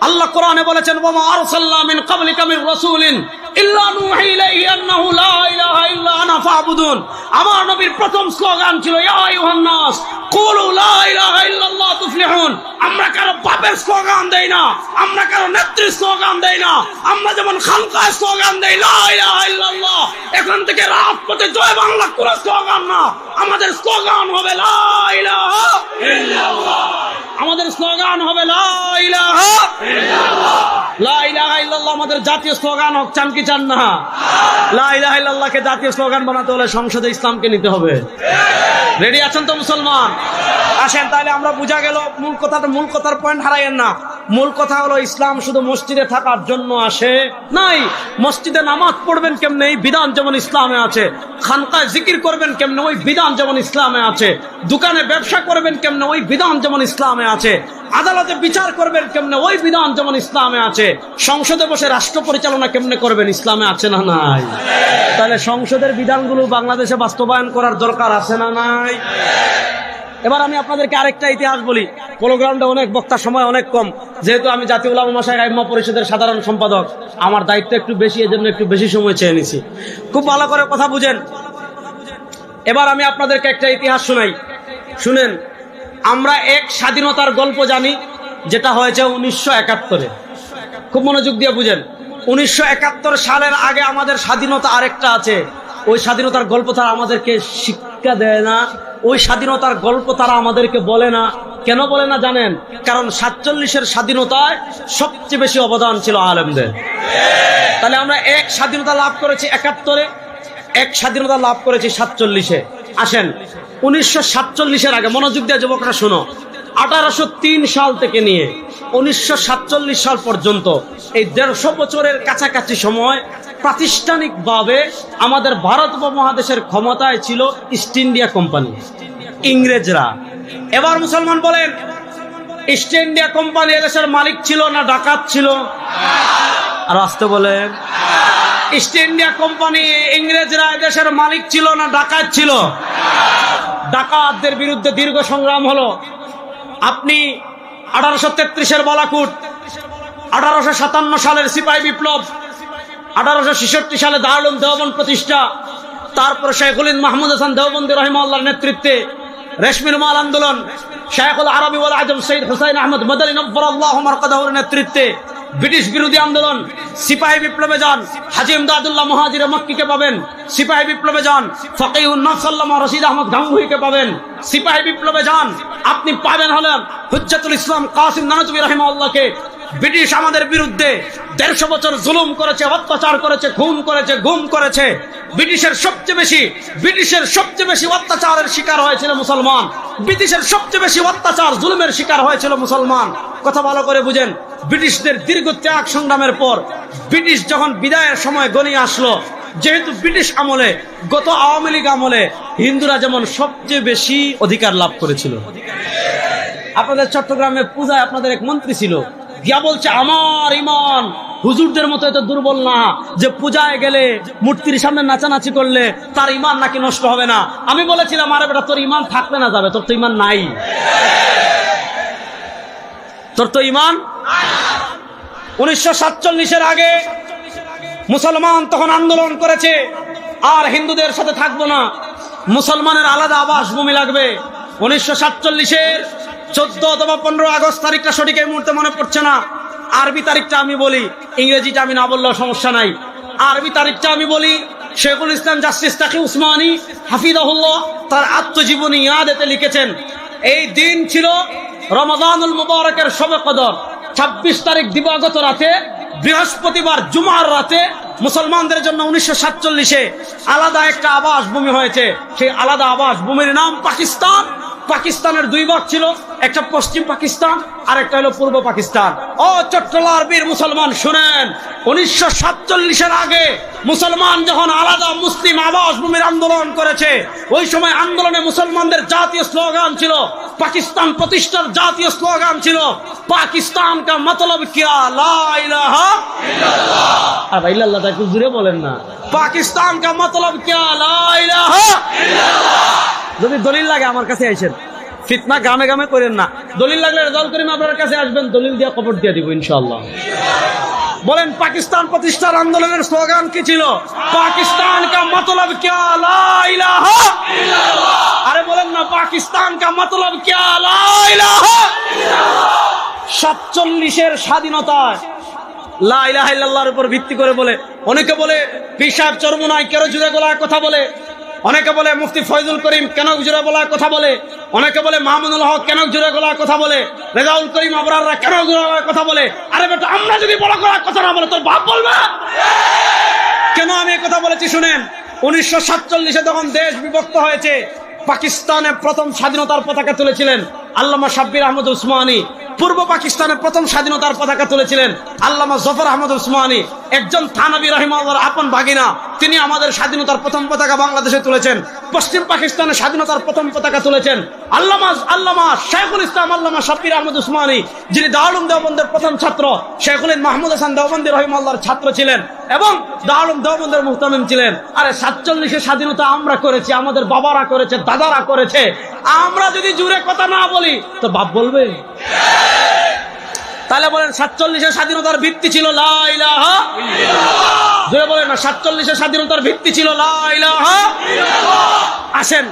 আল্লাহ কোরআনে বলেছেন, ওয়া মা আরসালনা মিন ক্বাবলিকা মির রাসূলিন ইল্লা নূহি ইলাইহি আন্নাহু লা ইলাহা ইল্লা আনা ফা'বুদুন। আমার নবীর প্রথম স্লোগান ছিল, ইয়া আইয়ুহান নাস কুলু লা ইলাহা ইল্লাল্লাহ তুফলিহুন। আমরা কারো বাপের স্লোগান দেই না, আমরা কারো নেত্রীর স্লোগান দেই না। আমরা যেমন খানকায় স্লোগান দেই লা ইলাহা ইল্লাল্লাহ, এখান থেকে রাজপথে জয় বাংলা করে স্লোগান না, আমাদের স্লোগান হবে লা ইলাহা ইল্লাল্লাহ। আমাদের স্লোগান হবে লা ইলাহা ইল্লাল্লাহ। লা ইলাহা ইল্লাল্লাহ আমাদের জাতীয় স্লোগান হোক, চান কি চান না? লা ইলাহা ইল্লাল্লাহকে জাতীয় স্লোগান বানাতে হলে সংসদে ইসলামকে নিতে হবে। রেডি আছেন তো মুসলমান? আসেন তাহলে আমরা বুঝা গেল মূল কথার পয়েন্ট হারাইয়েন না। মূল কথা হলো, ইসলাম শুধু মসজিদে থাকার জন্য আসে নাই। মসজিদে নামাজ পড়বেন কেমনে, এই বিধান যেমন ইসলামে আছে। খানকায় জিকির করবেন কেমনে, ওই বিধান যেমন ইসলামে আছে। দোকানে ব্যবসা করবেন কেমনে, ওই বিধান যেমন ইসলামে আছে। আদালতে বিচার করবেন কেমনে, ওই বিধান যেমন ইসলামে আছে। সংসদে বসে রাষ্ট্র পরিচালনা কেমনে করবেন, ইসলামে আছে না নাই? তাহলে সংসদের বিধানগুলো বাংলাদেশে বাস্তবায়ন করার দরকার আছে না নাই? এবার আমি আপনাদেরকে আরেকটা ইতিহাস বলি। প্রোগ্রামটা অনেক, বক্তার সময় অনেক কম। যেহেতু আমি জাতীয় উলামা মাশায়েখ আইম্মা পরিষদের সাধারণ সম্পাদক, আমার দায়িত্ব একটু বেশি, এজন্য একটু বেশি সময় চেয়ে নিছি। খুব ভালো করে কথা বুঝেন। এবার আমি আপনাদেরকে একটা ইতিহাস শোনাই, শুনেন। আমরা এক স্বাধীনতার গল্প জানি, যেটা হয়েছে 1971-এ। খুব মনোযোগ দিয়ে বুঝেন। 1971 সালের আগে আমাদের স্বাধীনতা আরেকটা আছে। ওই স্বাধীনতার গল্প তারা আমাদেরকে শিক্ষা দেয় না, ওই স্বাধীনতার গল্প তারা আমাদেরকে বলে না। কেন বলে না জানেন? কারণ 47-এর স্বাধীনতায় সবচেয়ে বেশি অবদান ছিল আলেমদের। তাহলে আমরা এক স্বাধীনতা লাভ করেছি 71-এ, এক স্বাধীনতা লাভ করেছি 47-এ। আসেন 1947-এর আগে, মনোযোগ দিয়ে যুবকরা শোনো, 1803 সাল থেকে নিয়ে 1947 সাল পর্যন্ত এই 150 বছরের কাছাকাছি সময় প্রাতিষ্ঠানিকভাবে আমাদের ভারত উপমহাদেশের ক্ষমতায় ছিল ইস্ট ইন্ডিয়া কোম্পানি, ইংরেজরা। এবার মুসলমান বলেন, ইস্ট ইন্ডিয়া কোম্পানি এদেশের মালিক ছিল না ডাকাত ছিল? আর আসতে বলেন, ইস্ট ইন্ডিয়া কোম্পানি ইংরেজরা এদেশের মালিক ছিল না ডাকাত ছিল? ডাকাতদের বিরুদ্ধে দীর্ঘ সংগ্রাম হলো। আপনি 1833-এর বালাকুট, 1857 সালের সিপাহী বিপ্লব, 1866 সালে দারুল দেওবন্দ প্রতিষ্ঠা, তারপর শেখুল হিন্দ মাহমুদ হাসান দেওবন্দি রাহিমাহুল্লাহর নেতৃত্বে রেশমি রুমাল আন্দোলন, শায়খুল আরবি ওয়াল আজম সৈয়দ হুসাইন আহমদ মদনী নব্বরাল্লাহু মারকাদাহুর নেতৃত্বে ব্রিটিশ বিরোধী আন্দোলন। সিপাহী বিপ্লবে যান, হাজী ইমদাদুল্লাহ মুহাজির মক্কিকে পাবেন। সিপাহী বিপ্লবে যান, ফকিহুন নফস আল্লামা রশিদ আহমদ গাঙ্গুহিকে পাবেন। সিপাহী বিপ্লবে যান, আপনি পাবেন হলেন হুজ্জাতুল ইসলাম কাসিম নানতুবি রাহিমাহুল্লাহকে। ব্রিটিশ আমাদের বিরুদ্ধে 150 বছর জুলুম করেছে, অত্যাচার করেছে, খুন করেছে, গুম করেছে। ব্রিটিশের সবচেয়ে বেশি অত্যাচারের শিকার হয়েছিল মুসলমান। ব্রিটিশের সবচেয়ে বেশি অত্যাচার জুলুমের শিকার হয়েছিল মুসলমান। কথা ভালো করে বুঝেন। ব্রিটিশদের দীর্ঘ ত্যাগ সংগ্রামের পর ব্রিটিশ যখন বিদায়ের সময় গনিয়ে আসলো, যেহেতু ব্রিটিশ আমলে, গত আওয়ামী লীগ আমলে হিন্দুরা যেমন সবচেয়ে বেশি অধিকার লাভ করেছিল। আপনাদের চট্টগ্রামে পূজায় আপনাদের এক মন্ত্রী ছিল, গিয়া বলছে, আমার ইমান হুজুরদের মতো এত দুর্বল না যে পূজায় গেলে মূর্তির সামনে নাচানাচি করলে তার ইমান নাকি নষ্ট হবে না। আমি বলেছিলাম, আরে বেটা, তোর ইমান থাকলে না যাবে, তোর তো ইমান নাই, তোর তো ইমান। 1947-এর আগে মুসলমান তখন আন্দোলন করেছে, আর হিন্দুদের সাথে থাকবো না, মুসলমানের আলাদা আবাসভূমি লাগবে। 1947-এর 14 অথবা 15 আগস্ট তারিখটা সঠিক এই মুহূর্তে মনে পড়ছে না। আরবি তারিখটা আমি বলি, ইংরেজিটা আমি না বললেও সমস্যা নাই। আরবি তারিখটা আমি বলি। শেখুল ইসলাম জাস্টিস তাকি উসমানী হাফিজাহুল্লাহ তার আত্মজীবনী ইয়াদেতে লিখেছেন, এই দিন ছিল রমাদানুল মুবারকের শবে কদর। 26 তারিখ দিবাগত রাতে, বৃহস্পতিবার জুমার রাতে মুসলমানদের জন্য 1947-এ আলাদা একটা আবাস ভূমি হয়েছে। সেই আলাদা আবাস ভূমির নাম পাকিস্তান। পাকিস্তানের দুই ভাগ ছিল, একটা পশ্চিম পাকিস্তান আর একটা হলো পূর্ব পাকিস্তান। ও চট্টলার বীর মুসলমান শুনেন, 1947-এর আগে মুসলমান যখন আলাদা মুসলিম আবাস ভূমির আন্দোলন করেছে, ওই সময় আন্দোলনে মুসলমানদের জাতীয় স্লোগান ছিল, পাকিস্তান প্রতিষ্ঠার জাতীয় স্লোগান ছিল পাকিস্তান কা মতলব কিয়া লা ইলাহা ইল্লাল্লাহ। আর ভাই আল্লাহ একটু জোরে বলেন না, পাকিস্তান কা মতলব কিয়া লা ইলাহা ইল্লাল্লাহ। যদি দলিল লাগে আমার কাছে আইসেন, ফিতনা গামে গামে করেন না। দলিল লাগলে রেজাল্ট করিম আপনার কাছে আসবেন, দলিল দিয়ে কবর দিয়ে দিব ইনশাআল্লাহ। বলেন পাকিস্তান প্রতিষ্ঠার আন্দোলনের স্লোগান কি ছিল? পাকিস্তান কা মতলব কিয়া লা ইলাহা ইল্লাল্লাহ। আরে বলেন না, পাকিস্তান কা মতলব কিয়া লা ইলাহা ইল্লাল্লাহ। 47-এর স্বাধীনতা লা ইলাহা ইল্লাল্লাহর উপর ভিত্তি করে বলে। অনেকে বলে পীর সাহেব চরমুনাই কেন জুড়ে গলার কথা বলে, অনেকে বলে মুফতি ফয়জুল করিম কেন জুড়ে গলার কথা বলে, অনেকে বলে মাহমুদুল হক কেন জুড়ে গলার কথা বলে, রেজাউল করিম আবরাররা কেন জুড়ে গলার কথা বলে। আরে বেটা, আমরা যদি বড় গলার কথা না বলে তোর বাপ বলবে? কেন আমি এই কথা বলেছি শুনেন। 1947-এ যখন দেশ বিভক্ত হয়েছে, পাকিস্তানে প্রথম স্বাধীনতার পতাকা তুলেছিলেন আল্লামা শাব্বির আহমদ উসমানী। পূর্ব পাকিস্তানে প্রথম স্বাধীনতার পতাকা তুলেছিলেন আল্লামা জফর আহমদ উসমানী, একজন থানবী রাহিমাহুল্লাহর আপন ভাগিনা। তিনি আমাদের স্বাধীনতার প্রথম পতাকা বাংলাদেশে তুলেছেন। পশ্চিম পাকিস্তানে স্বাধীনতার প্রথম পতাকা তুলেছেন আল্লামা শেখুল ইসলাম আল্লামা শাব্বির আহমদ উসমানী, যিনি দারুল উলুম দেওবন্দের প্রথম ছাত্র। শেখুল মাহমুদ হাসান দেওবন্দি রাহিমাহুল্লাহর ছাত্র ছিলেন এবং দারুল উলুম দেওবন্দের মুহতামিম ছিলেন। আরে 47-এর স্বাধীনতা আমরা করেছি, আমাদের বাবারা করেছে, দাদারা করেছে। আমরা যদি জুড়ে কথা না বলি তো বাপ বলবে? তাহলে বলেন 47-এর স্বাধীনতার ভিত্তি ছিল লা ইলাহা ইল্লাল্লাহ। জোরে বলেন না, 47-এর স্বাধীনতার ভিত্তি ছিল লা ইলাহা ইল্লাল্লাহ। আসেন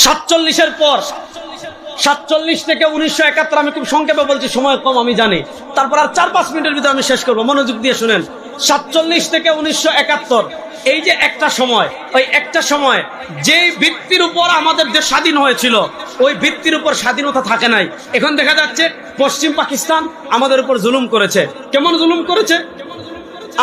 47-এর পর 47 থেকে 1971, আমি খুব সংক্ষেপে বলছি, সময় কম আমি জানি, তারপর আর 4-5 মিনিটের ভিতরে আমি শেষ করবো, মনোযোগ দিয়ে শুনেন। 47 থেকে 1971 এই যে একটা সময়, ওই একটা সময় যেই ভিত্তির উপর আমাদের দেশ স্বাধীন হয়েছিল, ওই ভিত্তির উপর স্বাধীনতা থাকে নাই। এখন দেখা যাচ্ছে পশ্চিম পাকিস্তান আমাদের উপর জুলুম করেছে। কেমন জুলুম করেছে?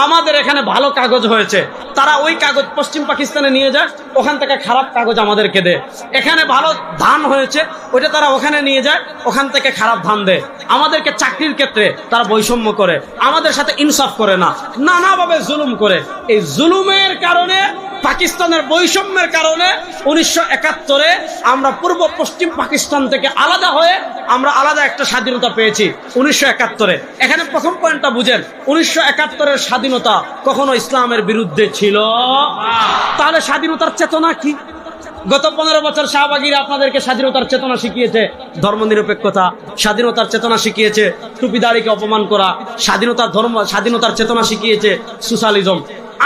আমাদের এখানে ভালো কাগজ হয়েছে, তারা ওই কাগজ পশ্চিম পাকিস্তানে নিয়ে যায়, ওখান থেকে খারাপ কাগজ আমাদেরকে দেয়। এখানে ভালো ধান হয়েছে, ওইটা তারা ওখানে নিয়ে যায়, ওখান থেকে খারাপ ধান দেয়। আমাদেরকে চাকরির ক্ষেত্রে তারা বৈষম্য করে, আমাদের সাথে ইনসাফ করে না, নানাভাবে জুলুম করে। এই জুলুমের কারণে, পাকিস্তানের বৈষম্যের কারণে 1971-এ আমরা পূর্ব পশ্চিম পাকিস্তান থেকে আলাদা হয়ে আমরা আলাদা একটা স্বাধীনতা পেয়েছি 1971-এ। এখানে প্রথম পয়েন্টটা বুঝেন, 1971-এর স্বাধীনতা কখনো ইসলামের বিরুদ্ধে ছিল? তাহলে স্বাধীনতার চেতনা কি? গত 15 বছর শাহবাগীরা আপনাদেরকে স্বাধীনতার চেতনা শিখিয়েছে, ধর্মনিরপেক্ষতা, স্বাধীনতার চেতনা শিখিয়েছে টুপিদারিকে অপমান করা, স্বাধীনতার চেতনা শিখিয়েছে সোশ্যালিজম।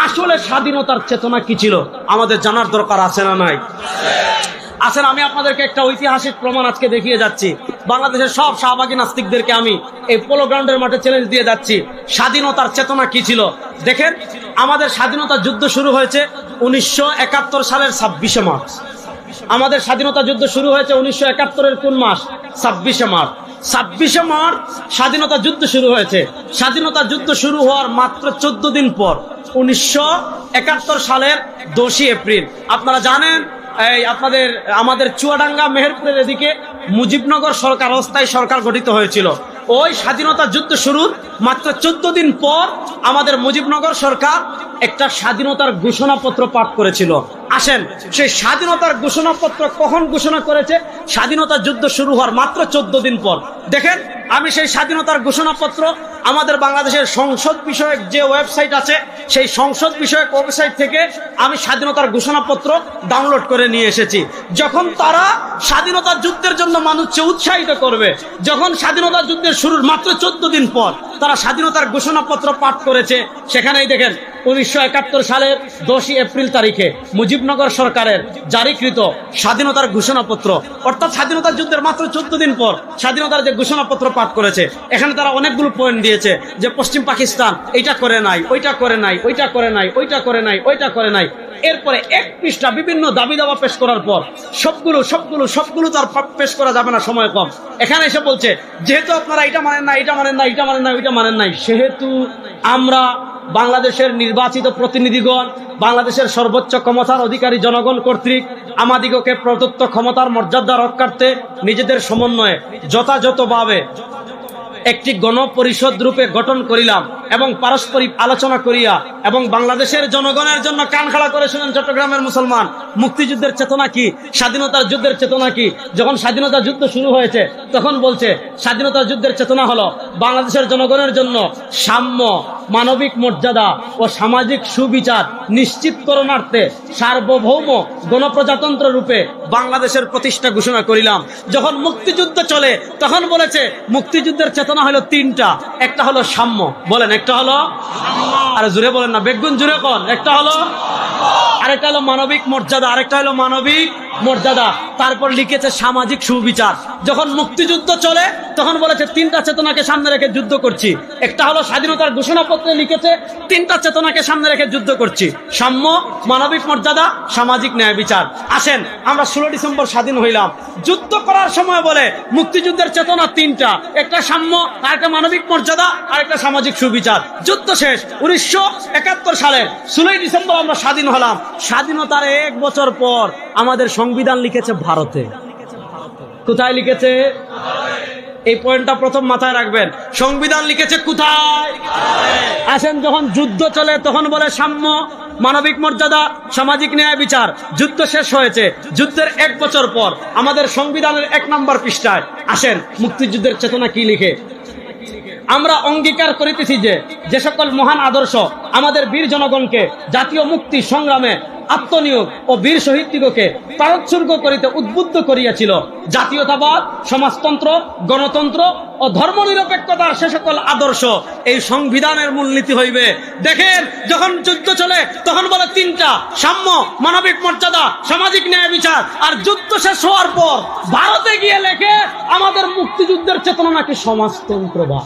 আসলে স্বাধীনতার চেতনা কি ছিল আমাদের জানার দরকার আছে না নাই? আসেন, আমি আপনাদেরকে একটা ঐতিহাসিক প্রমাণ আজকে দেখিয়ে যাচ্ছি। বাংলাদেশের সব শাহবাগী নাস্তিকদেরকে আমি এই পোলো গ্রাউন্ডের মাঠে চ্যালেঞ্জ দিয়ে যাচ্ছি, স্বাধীনতার চেতনা কি ছিল। দেখেন, আমাদের স্বাধীনতা যুদ্ধ শুরু হয়েছে 1971 সালের 26শে মার্চ। আমাদের স্বাধীনতা যুদ্ধ শুরু হয়েছে 1971-এর কোন মাস? 26শে মার্চ। 26শে মার্চ স্বাধীনতা যুদ্ধ শুরু হয়েছে। স্বাধীনতা যুদ্ধ শুরু হওয়ার মাত্র 14 দিন পর 1971 সালের 10ই এপ্রিল, আপনারা জানেন আমাদের চুয়াডাঙ্গা মেহেরপুরের এদিকে মুজিবনগর সরকার, অস্থায়ী সরকার গঠিত হয়েছিল। ওই স্বাধীনতা যুদ্ধ শুরুর মাত্র 14 দিন পর আমাদের মুজিবনগর সরকার একটা স্বাধীনতার ঘোষণাপত্র পাঠ করেছিল। আসেন, সেই স্বাধীনতার ঘোষণাপত্র কখন ঘোষণা করেছে? স্বাধীনতা যুদ্ধ শুরু হওয়ার মাত্র 14 দিন পর। দেখেন, আমি সেই স্বাধীনতার ঘোষণাপত্র আমাদের বাংলাদেশের সংসদ বিষয়ক যে ওয়েবসাইট আছে, সেই সংসদ বিষয়ক ওয়েবসাইট থেকে আমি স্বাধীনতার ঘোষণাপত্র ডাউনলোড করে নিয়ে এসেছি। যখন তারা স্বাধীনতা যুদ্ধের জন্য মানুষকে উৎসাহিত করবে, যখন স্বাধীনতা যুদ্ধের শুরুর মাত্র 14 দিন পর তারা স্বাধীনতার ঘোষণাপত্র পাঠ করেছে, সেখানেই দেখেন 1971 সালের 10ই এপ্রিল তারিখে মুজিবনগর সরকারের জারিকৃত স্বাধীনতার ঘোষণাপত্র, অর্থাৎ স্বাধীনতা যুদ্ধের মাত্র 14 দিন পর স্বাধীনতার যে ঘোষণাপত্র পাঠ করেছে, এখানে তারা অনেকগুলো পয়েন্ট দিয়েছে যে পশ্চিম পাকিস্তান এইটা করে নাই, ওইটা করে নাই, ওইটা করে নাই, ওইটা করে নাই, ওইটা করে নাই। এরপরে এক পৃষ্ঠা বিভিন্ন দাবি দাওয়া পেশ করার পর সবগুলো তার পেশ করা যাবে না, সময় কম। এখানে এসে বলছে, যেহেতু আপনারা এটা মানেন না, এটা মানেন না, এটা মানেন না, ওইটা মানেন নাই, সেহেতু আমরা বাংলাদেশের নির্বাচিত প্রতিনিধিগণ, বাংলাদেশের সর্বোচ্চ ক্ষমতার অধিকারী জনগণ কর্তৃক আমাদিগকে প্রদত্ত ক্ষমতার মর্যাদা রক্ষার্থে নিজেদের সমন্বয়ে যথাযথভাবে একটি গণপরিষদ রূপে গঠন করিলাম এবং পারস্পরিক আলোচনা করিয়া এবং বাংলাদেশের জনগণের জন্য কান খাড়া করে শুনেন চট্টগ্রামের মুসলমান, মুক্তিযুদ্ধের চেতনা কি, স্বাধীনতার যুদ্ধের চেতনা কি। যখন স্বাধীনতার যুদ্ধ শুরু হয়েছে তখন বলছে স্বাধীনতার যুদ্ধের চেতনা হলো বাংলাদেশের জনগণের জন্য সাম্য, মানবিক মর্যাদা ও সামাজিক সুবিচার নিশ্চিতকরণার্থে সার্বভৌম গণপ্রজাতন্ত্র রূপে বাংলাদেশের প্রতিষ্ঠা ঘোষণা করিলাম। যখন মুক্তিযুদ্ধ চলে তখন বলেছে মুক্তিযুদ্ধের চেতনা হলো তিনটা, একটা হলো সাম্য, বলেন একটা হলো, আরে জুড়ে বলেন না, বেগুন জুড়ে কোন, একটা হলো, আরেকটা হলো মানবিক মর্যাদা, আরেকটা হলো মানবিক মর্যাদা, তারপর লিখেছে সামাজিক সুবিচার। যখন মুক্তিযুদ্ধ চলে তখন বলেছে তিনটা চেতনাকে সামনে রেখে যুদ্ধ করছি, একটা হলো স্বাধীনতার ঘোষণাপত্রে লিখেছে তিনটা চেতনাকে সামনে রেখে যুদ্ধ করছি, সাম্য, মানবিক মর্যাদা, সামাজিক ন্যায় বিচার। আসেন আমরা 16 ডিসেম্বর স্বাধীন হইলাম, যুদ্ধ করার সময় বলে মুক্তিযুদ্ধের চেতনা তিনটা, একটা সাম্য, আরেকটা মানবিক মর্যাদা, আরেকটা সামাজিক সুবিচার। যুদ্ধ শেষ 1971 সালের 16 ডিসেম্বর আমরা স্বাধীন হলাম। স্বাধীনতার 1 বছর পর আমাদের সংবিধান লিখেছে ভারতে। কোথায় লিখেছে? এই পয়েন্টটা প্রথম মাথায় রাখবেন, সংবিধান লিখেছে কোথায়? আসেন যখন যুদ্ধ চলে তখন বলে সাম্য, মানবিক মর্যাদা, সামাজিক ন্যায় বিচার। যুদ্ধ শেষ হয়েছে, যুদ্ধের 1 বছর পর আমাদের সংবিধানের 1 নম্বর পৃষ্ঠায় আসেন মুক্তিযুদ্ধের চেতনা কি লিখে। আমরা অঙ্গীকার করিতেছি যে সকল মহান আদর্শ আমাদের বীর জনগণকে জাতীয় মুক্তি সংগ্রামে আত্মনিয়োগ ও বীর শহীদদিগকে প্রাণোৎসর্গ করিতে উদ্বুদ্ধ করিয়াছিল, জাতীয়তাবাদ, সমাজতন্ত্র, গণতন্ত্র ও ধর্মনিরপেক্ষতার সে সকল আদর্শ এই সংবিধানের মূলনীতি হইবে। দেখেন যখন যুদ্ধ চলে তখন বলে তিনটা, সাম্য, মানবিক মর্যাদা, সামাজিক ন্যায় বিচার। আর যুদ্ধ শেষ হওয়ার পর ভারতে গিয়ে লেখে আমাদের মুক্তিযুদ্ধের চেতনা নাকি সমাজতন্ত্রবাদ।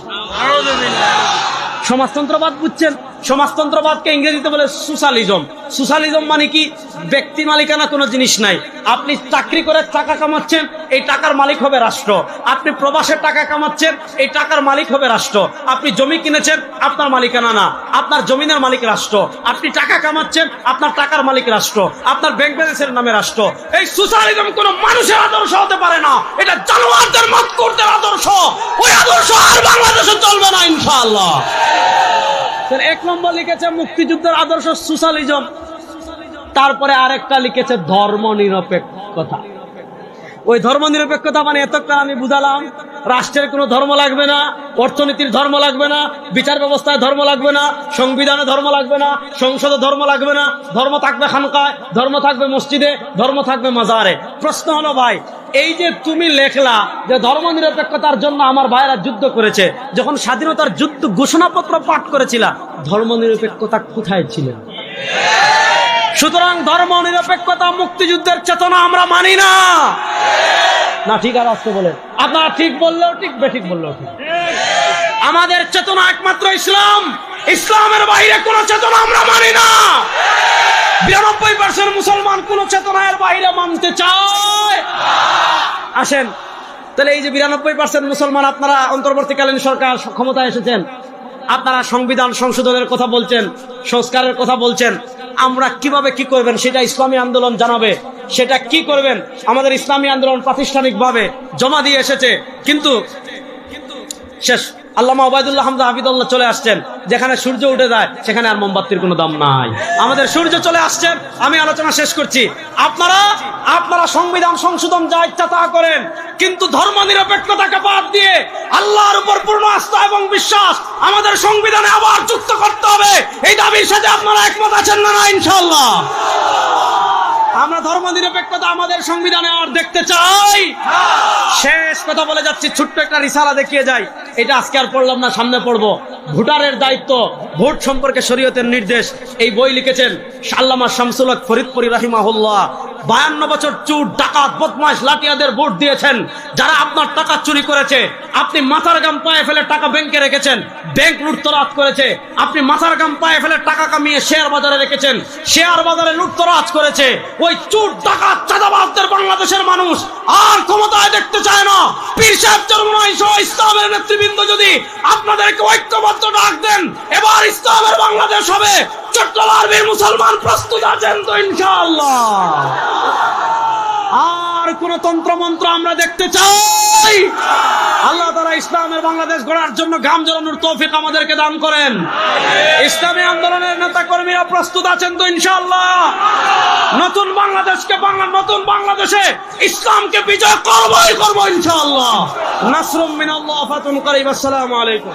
সমাজতন্ত্রবাদ বুঝছেন? সমাজতন্ত্রবাদকে ইংরেজিতে বলে সোশ্যালিজম। সোশ্যালিজম মানে কি? ব্যক্তি মালিকানা কোনো জিনিস নাই। আপনি চাকরি করে টাকা কামাচ্ছেন, এই টাকার মালিক হবে রাষ্ট্র। আপনি প্রবাসে টাকা কামাচ্ছেন, এই টাকার মালিক হবে রাষ্ট্র। আপনি জমি কিনেছেন, আপনার মালিকানা না, আপনার জমিনের মালিক রাষ্ট্র। আপনি টাকা কামাচ্ছেন, আপনার টাকার মালিক রাষ্ট্র, আপনার ব্যাংক ব্যালেন্সের নামে রাষ্ট্র। এই সোশ্যালিজম কোনো মানুষের আদর্শ হতে পারে না, এটা জানোয়ারদের মাতকুরদের আদর্শ। ওই আদর্শ আর বাংলাদেশে চলবে না ইনশাআল্লাহ। 1 নম্বর লিখেছে মুক্তিযুদ্ধের আদর্শ সোশ্যালিজম, তারপরে আরেকটা লিখেছে ধর্মনিরপেক্ষতা। ওই ধর্মনিরপেক্ষতা মানে এতক্ষণ আমি বুঝালাম রাষ্ট্রের কোনো ধর্ম লাগবে না, অর্থনীতির ধর্ম লাগবে না, বিচার ব্যবস্থায় ধর্ম লাগবে না, সংবিধানে ধর্ম লাগবে না, সংসদে ধর্ম লাগবে না, ধর্ম থাকবে খানকায়, ধর্ম থাকবে মসজিদে, ধর্ম থাকবে মাজারে। প্রশ্ন হলো ভাই, এই যে তুমি লেখলা যে ধর্মনিরপেক্ষতার জন্য আমার ভাইয়েরা যুদ্ধ করেছে, যখন স্বাধীনতার যুদ্ধ ঘোষণাপত্র পাঠ করেছিল ধর্মনিরপেক্ষতা কোথায় ছিল? সুতরাং ধর্মনিরপেক্ষতা মুক্তিযুদ্ধের চেতনা আমরা মানি না। না ঠিক আর আসতে বলে আপনারা ঠিক বললেও ঠিক, বেঠিক বললেও ঠিক। আমাদের চেতনা একমাত্র ইসলাম, ইসলামের বাইরে কোন চেতনা আমরা মানি না। 92% মুসলমান কোন চেতনার বাইরে মানতে চায়। আসেন তাহলে এই যে 92% মুসলমান, আপনারা অন্তর্বর্তীকালীন সরকার ক্ষমতায় এসেছেন, আপনারা সংবিধান সংশোধনের কথা বলছেন, সংস্কারের কথা বলছেন, আমরা কিভাবে কি করবেন সেটা ইসলামী আন্দোলন জানাবে। সেটা কি করবেন আমাদের ইসলামী আন্দোলন প্রাতিষ্ঠানিকভাবে জমা দিয়ে এসেছে, কিন্তু শেষ। আল্লামা ওবায়দুল্লাহ হামজা হাফিদুল্লাহ চলে আসছেন, যেখানে সূর্য উঠে যায় সেখানে আর মোমবাতির কোনো দাম নাই। আমাদের সূর্য চলে আসছেন। আমি আলোচনা শেষ করছি। আপনারা সংবিধান সংশোধন যা ইচ্ছা তা করেন, কিন্তু ধর্ম নিরপেক্ষতাকে বাদ দিয়ে আল্লাহর উপর পূর্ণ আস্থা এবং বিশ্বাস আমাদের সংবিধানে আবার যুক্ত করতে হবে। এই দাবির সাথে আপনারা একমত আছেন না? ইনশাআল্লাহ আমরা ধর্ম নিরপেক্ষতা আমাদের সংবিধানে আর দেখতে চাই। শেষ কথা বলে যাচ্ছি, ছোট্ট একটা রিসালা দেখিয়ে যাই। এটা আজকে আর পড়লাম না, সামনে পড়বো। ভোটারের দায়িত্ব, ভোট সম্পর্কে শরীয়তের নির্দেশ। এই বই লিখেছেন আল্লামা শামসুল হক ফরিদপুরি রাহিমাহুল্লাহ। 52 বছর চোর, ডাকাত, বদমাশ, লাঠিয়াদের ভোট দিয়েছেন। যারা আপনার টাকা চুরি করেছে, আপনি মাথার গাম পায়ে ফেলে টাকা ব্যাংকে রেখেছেন, ব্যাংক লুটতরাজ করেছে। আপনি মাথার গাম পায়ে ফেলে টাকা কামিয়ে শেয়ার বাজারে রেখেছেন, শেয়ার বাজারে লুটতরাজ করেছে। ওই চোর, ডাকাত, চাঁদাবাজদের বাংলাদেশের মানুষ আর ক্ষমতায় দেখতে চায় না। পীর সাহেব চরমনাই সহ ইসলামের নেতৃবৃন্দ যদি আপনাদেরকে ঐক্যবদ্ধ ডাক দেন, এবার ইসলামের বাংলাদেশ হবে। চট্টগ্রামের মুসলমান প্রস্তুত আছেন তো ইনশাআল্লাহ? আর কোন তন্ত্রমন্ত্র আমরা দেখতে চাই? আল্লাহ তাআলা ইসলামের বাংলাদেশ গড়ার জন্য ঘাম ঝরানোর তৌফিক আমাদেরকে দান করেন। ইসলামী আন্দোলনের নেতা কর্মীরা প্রস্তুত আছেন তো ইনশাআল্লাহ? নতুন বাংলাদেশে ইসলামকে বিজয় করবই করব ইনশাআল্লাহ। নাসরুম মিনাল্লাহ, ফাতুন করিব। আসসালামু আলাইকুম।